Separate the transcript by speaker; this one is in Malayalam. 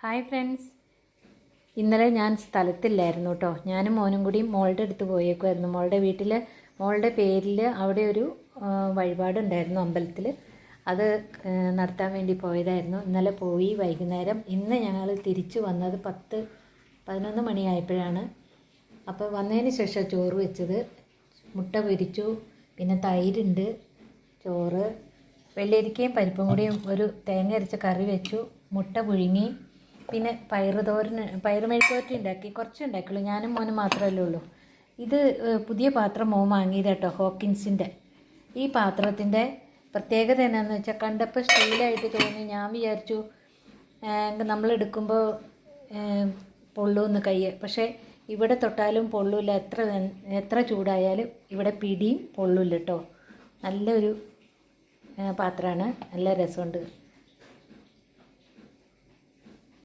Speaker 1: ഹായ് ഫ്രണ്ട്സ്, ഇന്നലെ ഞാൻ സ്ഥലത്തില്ലായിരുന്നു കേട്ടോ. ഞാനും മോനും കൂടി മോളുടെ അടുത്ത് പോയേക്കുമായിരുന്നു. മോളുടെ വീട്ടിൽ മോളുടെ പേരിൽ അവിടെ ഒരു വഴിപാടുണ്ടായിരുന്നു അമ്പലത്തിൽ. അത് നടത്താൻ വേണ്ടി പോയതായിരുന്നു. ഇന്നലെ പോയി വൈകുന്നേരം. ഇന്ന് ഞങ്ങൾ തിരിച്ചു വന്നത് 10-11 മണിയായപ്പോഴാണ്. അപ്പോൾ വന്നതിന് ശേഷം ചോറ് വെച്ചത്. മുട്ട പൊരിച്ചു, പിന്നെ തൈരുണ്ട്, ചോറ്, വെള്ളരിക്കയും പരിപ്പും കൂടിയും ഒരു തേങ്ങ അരച്ച കറി വെച്ചു, മുട്ട പുഴുങ്ങി, പിന്നെ പയറ് മെഴുക്കുവരട്ടി ഉണ്ടാക്കി. കുറച്ച് ഉണ്ടാക്കുള്ളൂ, ഞാനും മോനും മാത്രമല്ലേ ഉള്ളൂ. ഇത് പുതിയ പാത്രം മോൻ വാങ്ങിയത് കേട്ടോ, ഹോക്കിൻസിൻ്റെ. ഈ പാത്രത്തിൻ്റെ പ്രത്യേകത എന്നാന്ന് വെച്ചാൽ കണ്ടപ്പോൾ സ്റ്റീലായിട്ട് തോന്നി. ഞാൻ വിചാരിച്ചു നമ്മളെടുക്കുമ്പോൾ പൊള്ളുമെന്ന് കൈ. പക്ഷേ ഇവിടെ തൊട്ടാലും പൊള്ളൂല്ല. എത്ര ചൂടായാലും ഇവിടെ പിടിയും പൊള്ളൂല്ല കേട്ടോ. നല്ലൊരു പാത്രമാണ്, നല്ല രസമുണ്ട്.